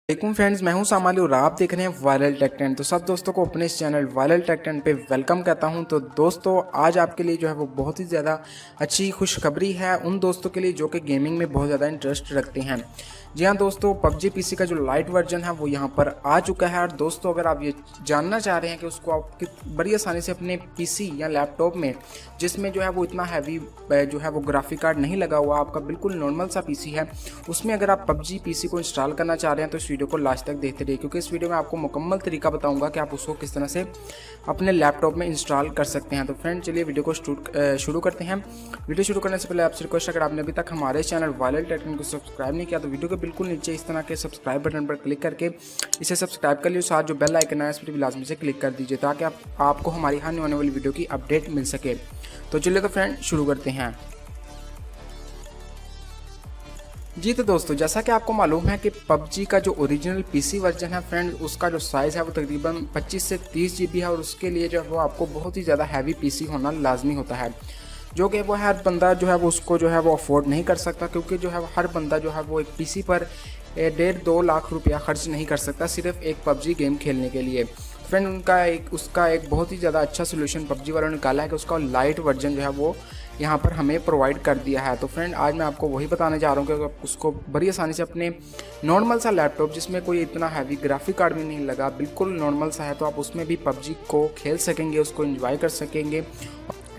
वालेकुम फ्रेंड्स, मैं हूं सामाली और आप देख रहे हैं वायरल टेक ट्रेंड। तो सब दोस्तों को अपने इस चैनल वायरल टेक ट्रेंड पे वेलकम कहता हूं। तो दोस्तों आज आपके लिए जो है वो बहुत ही ज़्यादा अच्छी खुशखबरी है उन दोस्तों के लिए जो कि गेमिंग में बहुत ज़्यादा इंटरेस्ट रखते हैं। जी हाँ दोस्तों, PUBG पीसी का जो लाइट वर्जन है वो यहाँ पर आ चुका है। और दोस्तों अगर आप ये जानना चाह रहे हैं कि उसको आप बड़ी आसानी से अपने पीसी या लैपटॉप में, जिसमें जो है वो इतना हैवी जो है वो ग्राफिक कार्ड नहीं लगा हुआ, आपका बिल्कुल नॉर्मल सा पीसी है, उसमें अगर आप PUBG पीसी को इंस्टॉल करना चाह रहे हैं तो इस वीडियो को लास्ट तक देखते रहिए, क्योंकि इस वीडियो में आपको मुकम्मल तरीका बताऊंगा कि आप उसको किस तरह से अपने लैपटॉप में इंस्टॉल कर सकते हैं। तो फ्रेंड चलिए वीडियो को शुरू करते हैं। वीडियो शुरू करने से पहले आपसे रिक्वेस्ट, अगर आपने अभी तक हमारे चैनल वायरल टेक ट्रेंड को सब्सक्राइब नहीं किया तो वीडियो के बिल्कुल नीचे इस तरह के सब्सक्राइब बटन पर क्लिक करके इसे सब्सक्राइब कर लीजिए। साथ जो बेल आइकन है इस पर भी लाजमी से क्लिक कर दीजिए ताकि आपको हमारी आने वाली वीडियो की अपडेट मिल सके। तो चलिए तो फ्रेंड शुरू करते हैं। जी तो दोस्तों, जैसा कि आपको मालूम है कि PUBG का जो ओरिजिनल पीसी वर्जन है फ्रेंड, उसका जो साइज़ है वो तकरीबन 25 से 30 GB है। और उसके लिए जो है वो आपको बहुत ही ज़्यादा हैवी पीसी होना लाजमी होता है, जो कि वो हर बंदा जो है वो उसको जो है वो अफोर्ड नहीं कर सकता, क्योंकि जो है हर बंदा जो है वो एक पीसी पर 1.5-2 लाख रुपया खर्च नहीं कर सकता सिर्फ एक PUBG गेम खेलने के लिए। फ्रेंड उसका एक बहुत ही ज़्यादा अच्छा सोल्यूशन PUBG वालों ने निकाला है कि उसका लाइट वर्जन जो है वो यहाँ पर हमें प्रोवाइड कर दिया है। तो फ्रेंड आज मैं आपको वही बताने जा रहा हूँ कि आप उसको बड़ी आसानी से अपने नॉर्मल सा लैपटॉप, जिसमें कोई इतना हैवी ग्राफिक कार्ड भी नहीं लगा, बिल्कुल नॉर्मल सा है, तो आप उसमें भी PUBG को खेल सकेंगे, उसको एंजॉय कर सकेंगे।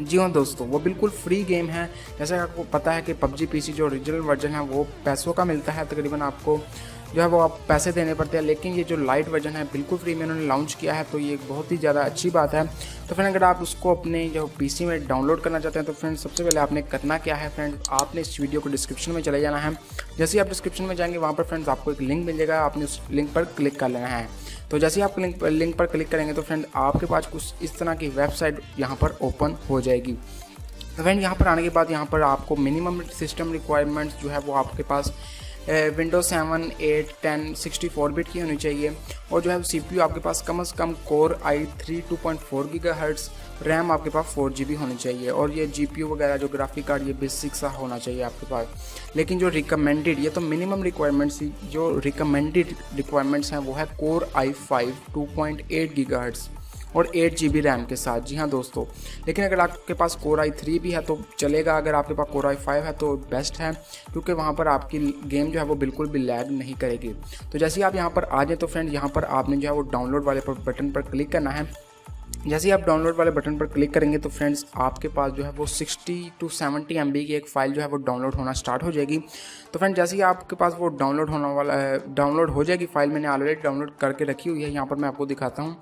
जी हाँ दोस्तों, वो बिल्कुल फ्री गेम है। जैसे आपको पता है कि PUBG पीसी जो ओरिजिनल वर्जन है वो पैसों का मिलता है, तकरीबन आपको जो है वो आप पैसे देने पड़ते हैं, लेकिन ये जो लाइट वर्जन है बिल्कुल फ्री में उन्होंने लॉन्च किया है, तो ये एक बहुत ही ज़्यादा अच्छी बात है। तो फ्रेंड अगर आप उसको अपने जो पीसी में डाउनलोड करना चाहते हैं तो फ्रेंड सबसे पहले आपने करना क्या है, फ्रेंड आपने इस वीडियो को डिस्क्रिप्शन में चले जाना है। जैसे ही आप डिस्क्रिप्शन में जाएंगे वहाँ पर फ्रेंड्स आपको एक लिंक मिल जाएगा, आपने उस लिंक पर क्लिक कर लेना है। तो जैसे ही आप लिंक पर क्लिक करेंगे तो फ्रेंड आपके पास कुछ इस तरह की वेबसाइट यहाँ पर ओपन हो जाएगी। तो फ्रेंड यहाँ पर आने के बाद यहाँ पर आपको मिनिमम सिस्टम रिक्वायरमेंट्स जो है वो आपके पास विंडोज 7, 8, 10, 64 बिट की होनी चाहिए। और जो है CPU आपके पास कम से कम Core i3 2.4 GHz, रैम आपके पास 4 GB होनी चाहिए। और ये GPU वगैरह जो ग्राफिक कार्ड ये बेसिक सा होना चाहिए आपके पास। लेकिन जो रिकमेंडेड, ये तो मिनिमम रिक्वायरमेंट्स, जो रिकमेंडेड रिक्वायरमेंट्स हैं वो है Core i5 2.8 GHz और 8 GB रैम के साथ। जी हाँ दोस्तों, लेकिन अगर आपके पास Core i3 भी है तो चलेगा, अगर आपके पास Core i5 है तो बेस्ट है, क्योंकि वहाँ पर आपकी गेम जो है वो बिल्कुल भी लैग नहीं करेगी। तो जैसे ही आप यहाँ पर आ जाए तो फ्रेंड यहाँ पर आपने जो है वो डाउनलोड वाले बटन पर क्लिक करना है। जैसे ही आप डाउनलोड वाले बटन पर क्लिक करेंगे तो फ्रेंड्स आपके पास जो है वो 60 to 70 MB की एक फ़ाइल जो है वो डाउनलोड होना स्टार्ट हो जाएगी। तो फ्रेंड जैसे ही आपके पास वो डाउनलोड हो जाएगी फ़ाइल, मैंने ऑलरेडी डाउनलोड करके रखी हुई है, यहाँ पर मैं आपको दिखाता हूँ।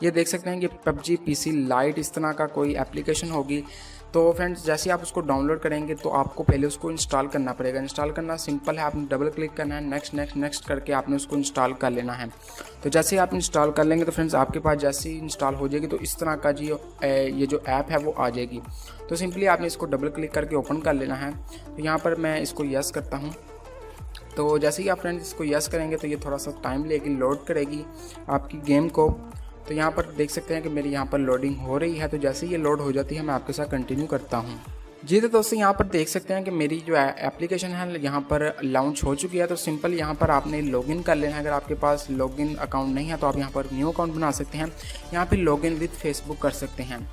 ये देख सकते हैं कि PUBG पीसी लाइट इस तरह का कोई एप्लीकेशन होगी। तो फ्रेंड्स जैसे आप उसको डाउनलोड करेंगे तो आपको पहले उसको इंस्टॉल करना पड़ेगा। इंस्टॉल करना सिंपल है, आपने डबल क्लिक करना है, नेक्स्ट करके आपने उसको इंस्टॉल कर लेना है। तो जैसे ही आप इंस्टॉल कर लेंगे तो फ्रेंड्स आपके पास जैसे ही इंस्टॉल हो जाएगी तो इस तरह का ये जो ऐप है वो आ जाएगी। तो सिंपली आपने इसको डबल क्लिक करके ओपन कर लेना है। तो यहाँ पर मैं इसको यस करता हूँ। तो जैसे ही आप फ्रेंड्स इसको यस करेंगे तो ये थोड़ा सा टाइम लेगी, लोड करेगी आपकी गेम को। तो यहाँ पर देख सकते हैं कि मेरी यहाँ पर लोडिंग हो रही है। तो जैसे ही ये लोड हो जाती है मैं आपके साथ कंटिन्यू करता हूँ। जी तो दोस्तों, यहाँ पर देख सकते हैं कि मेरी जो एप्लीकेशन है यहाँ पर लॉन्च हो चुकी है। तो सिंपल यहाँ पर आपने लॉगिन कर लेना है। अगर आपके पास लॉगिन अकाउंट नहीं है तो आप यहाँ पर न्यू अकाउंट बना सकते हैं। यहाँ पर लॉगिन विद फेसबुक कर सकते हैं।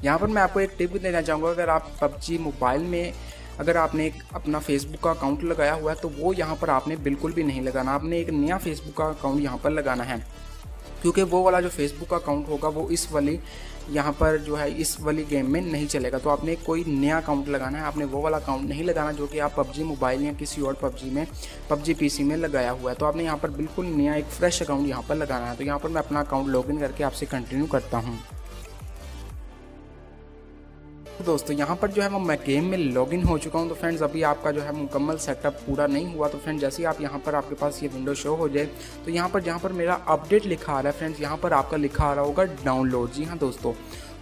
यहाँ पर मैं आपको एक टिप देना चाहूँगा, अगर आप PUBG मोबाइल में अगर आपने एक अपना फेसबुक का अकाउंट लगाया हुआ है तो वो यहाँ पर आपने बिल्कुल भी नहीं लगाना, आपने एक नया फेसबुक का अकाउंट यहाँ पर लगाना है, क्योंकि वो वाला जो फेसबुक का अकाउंट होगा वो इस वाली यहाँ पर जो है इस वाली गेम में नहीं चलेगा। तो आपने कोई नया अकाउंट लगाना है, आपने वो वाला अकाउंट नहीं लगाना जो कि आप PUBG मोबाइल या किसी और PUBG पीसी में लगाया हुआ है। तो आपने यहाँ पर बिल्कुल नया एक फ्रेश अकाउंट यहाँ पर लगाना है। तो यहाँ पर मैं अपना अकाउंट लॉगिन करके आपसे कंटिन्यू करता हूँ। तो दोस्तों यहाँ पर जो है वो मैं गेम में लॉगिन हो चुका हूँ। तो फ्रेंड्स अभी आपका जो है मुकम्मल सेटअप पूरा नहीं हुआ। तो फ्रेंड्स जैसे ही आप यहाँ पर आपके पास ये विंडो शो हो जाए तो यहाँ पर जहाँ पर मेरा अपडेट लिखा आ रहा है फ्रेंड्स, यहाँ पर आपका लिखा आ रहा होगा डाउनलोड। जी हाँ दोस्तों,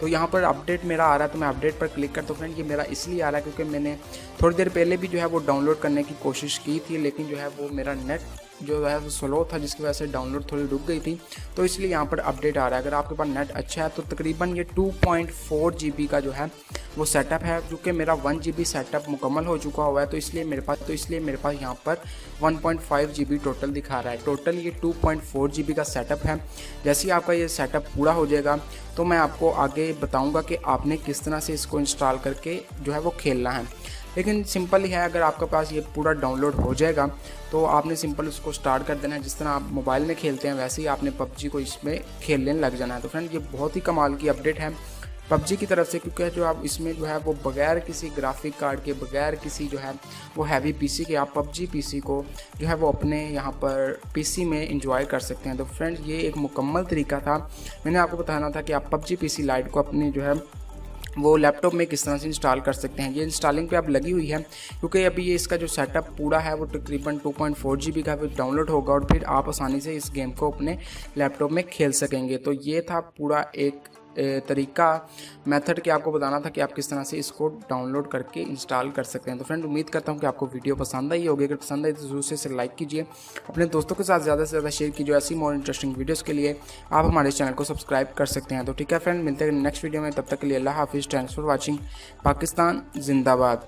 तो यहाँ पर अपडेट मेरा आ रहा है, तो मैं अपडेट पर क्लिक करता हूँ। फ्रेंड ये मेरा इसलिए आ रहा है क्योंकि मैंने थोड़ी देर पहले भी जो है वो डाउनलोड करने की कोशिश की थी, लेकिन जो है वो मेरा नेट जो है वो स्लो था, जिसकी वजह से डाउनलोड थोड़ी रुक गई थी। तो इसलिए यहाँ पर अपडेट आ रहा है। अगर आपके पास नेट अच्छा है तो तकरीबन ये 2.4 GB का जो है वो सेटअप है, जो कि मेरा 1 GB सेटअप मुकम्मल हो चुका हुआ है। तो इसलिए मेरे पास यहाँ पर 1.5 GB टोटल दिखा रहा है। टोटल ये 2.4 GB का सेटअप है। जैसे ही आपका ये सेटअप पूरा हो जाएगा तो मैं आपको आगे बताऊँगा कि आपने किस तरह से इसको इंस्टॉल करके जो है वो खेलना है। लेकिन सिंपल ही है, अगर आपके पास ये पूरा डाउनलोड हो जाएगा तो आपने सिंपल उसको स्टार्ट कर देना है। जिस तरह आप मोबाइल में खेलते हैं वैसे ही आपने PUBG को इसमें खेलने लग जाना है। तो फ्रेंड ये बहुत ही कमाल की अपडेट है PUBG की तरफ से, क्योंकि जो आप इसमें जो है वो बगैर किसी ग्राफिक कार्ड के, बगैर किसी जो है वो हैवी PC के आप PUBG PC को जो है वो अपने यहाँ पर PC में इंजॉय कर सकते हैं। तो फ्रेंड ये एक मुकम्मल तरीका था। मैंने आपको बताना था कि आप PUBG PC लाइट को अपने जो है वो लैपटॉप में किस तरह से इंस्टॉल कर सकते हैं। ये इंस्टॉलिंग पे अब लगी हुई है, क्योंकि अभी ये इसका जो सेटअप पूरा है वो तकरीबन 2.4 GB का फिर डाउनलोड होगा और फिर आप आसानी से इस गेम को अपने लैपटॉप में खेल सकेंगे। तो ये था पूरा एक तरीका, मेथड कि आपको बताना था कि आप किस तरह से इसको डाउनलोड करके इंस्टॉल कर सकते हैं। तो फ्रेंड उम्मीद करता हूँ कि आपको वीडियो पसंद आई होगी। अगर पसंद आई तो ज़रूर से इसे लाइक कीजिए, अपने दोस्तों के साथ ज़्यादा से ज़्यादा शेयर कीजिए। ऐसी मोर इंटरेस्टिंग वीडियोज़ के लिए आप हमारे चैनल को सब्सक्राइब कर सकते हैं। तो ठीक है फ्रेंड, मिलते हैं नेक्स्ट वीडियो में, तब तक के लिए अल्लाह हाफिज़। Thanks for watching. पाकिस्तान जिंदाबाद।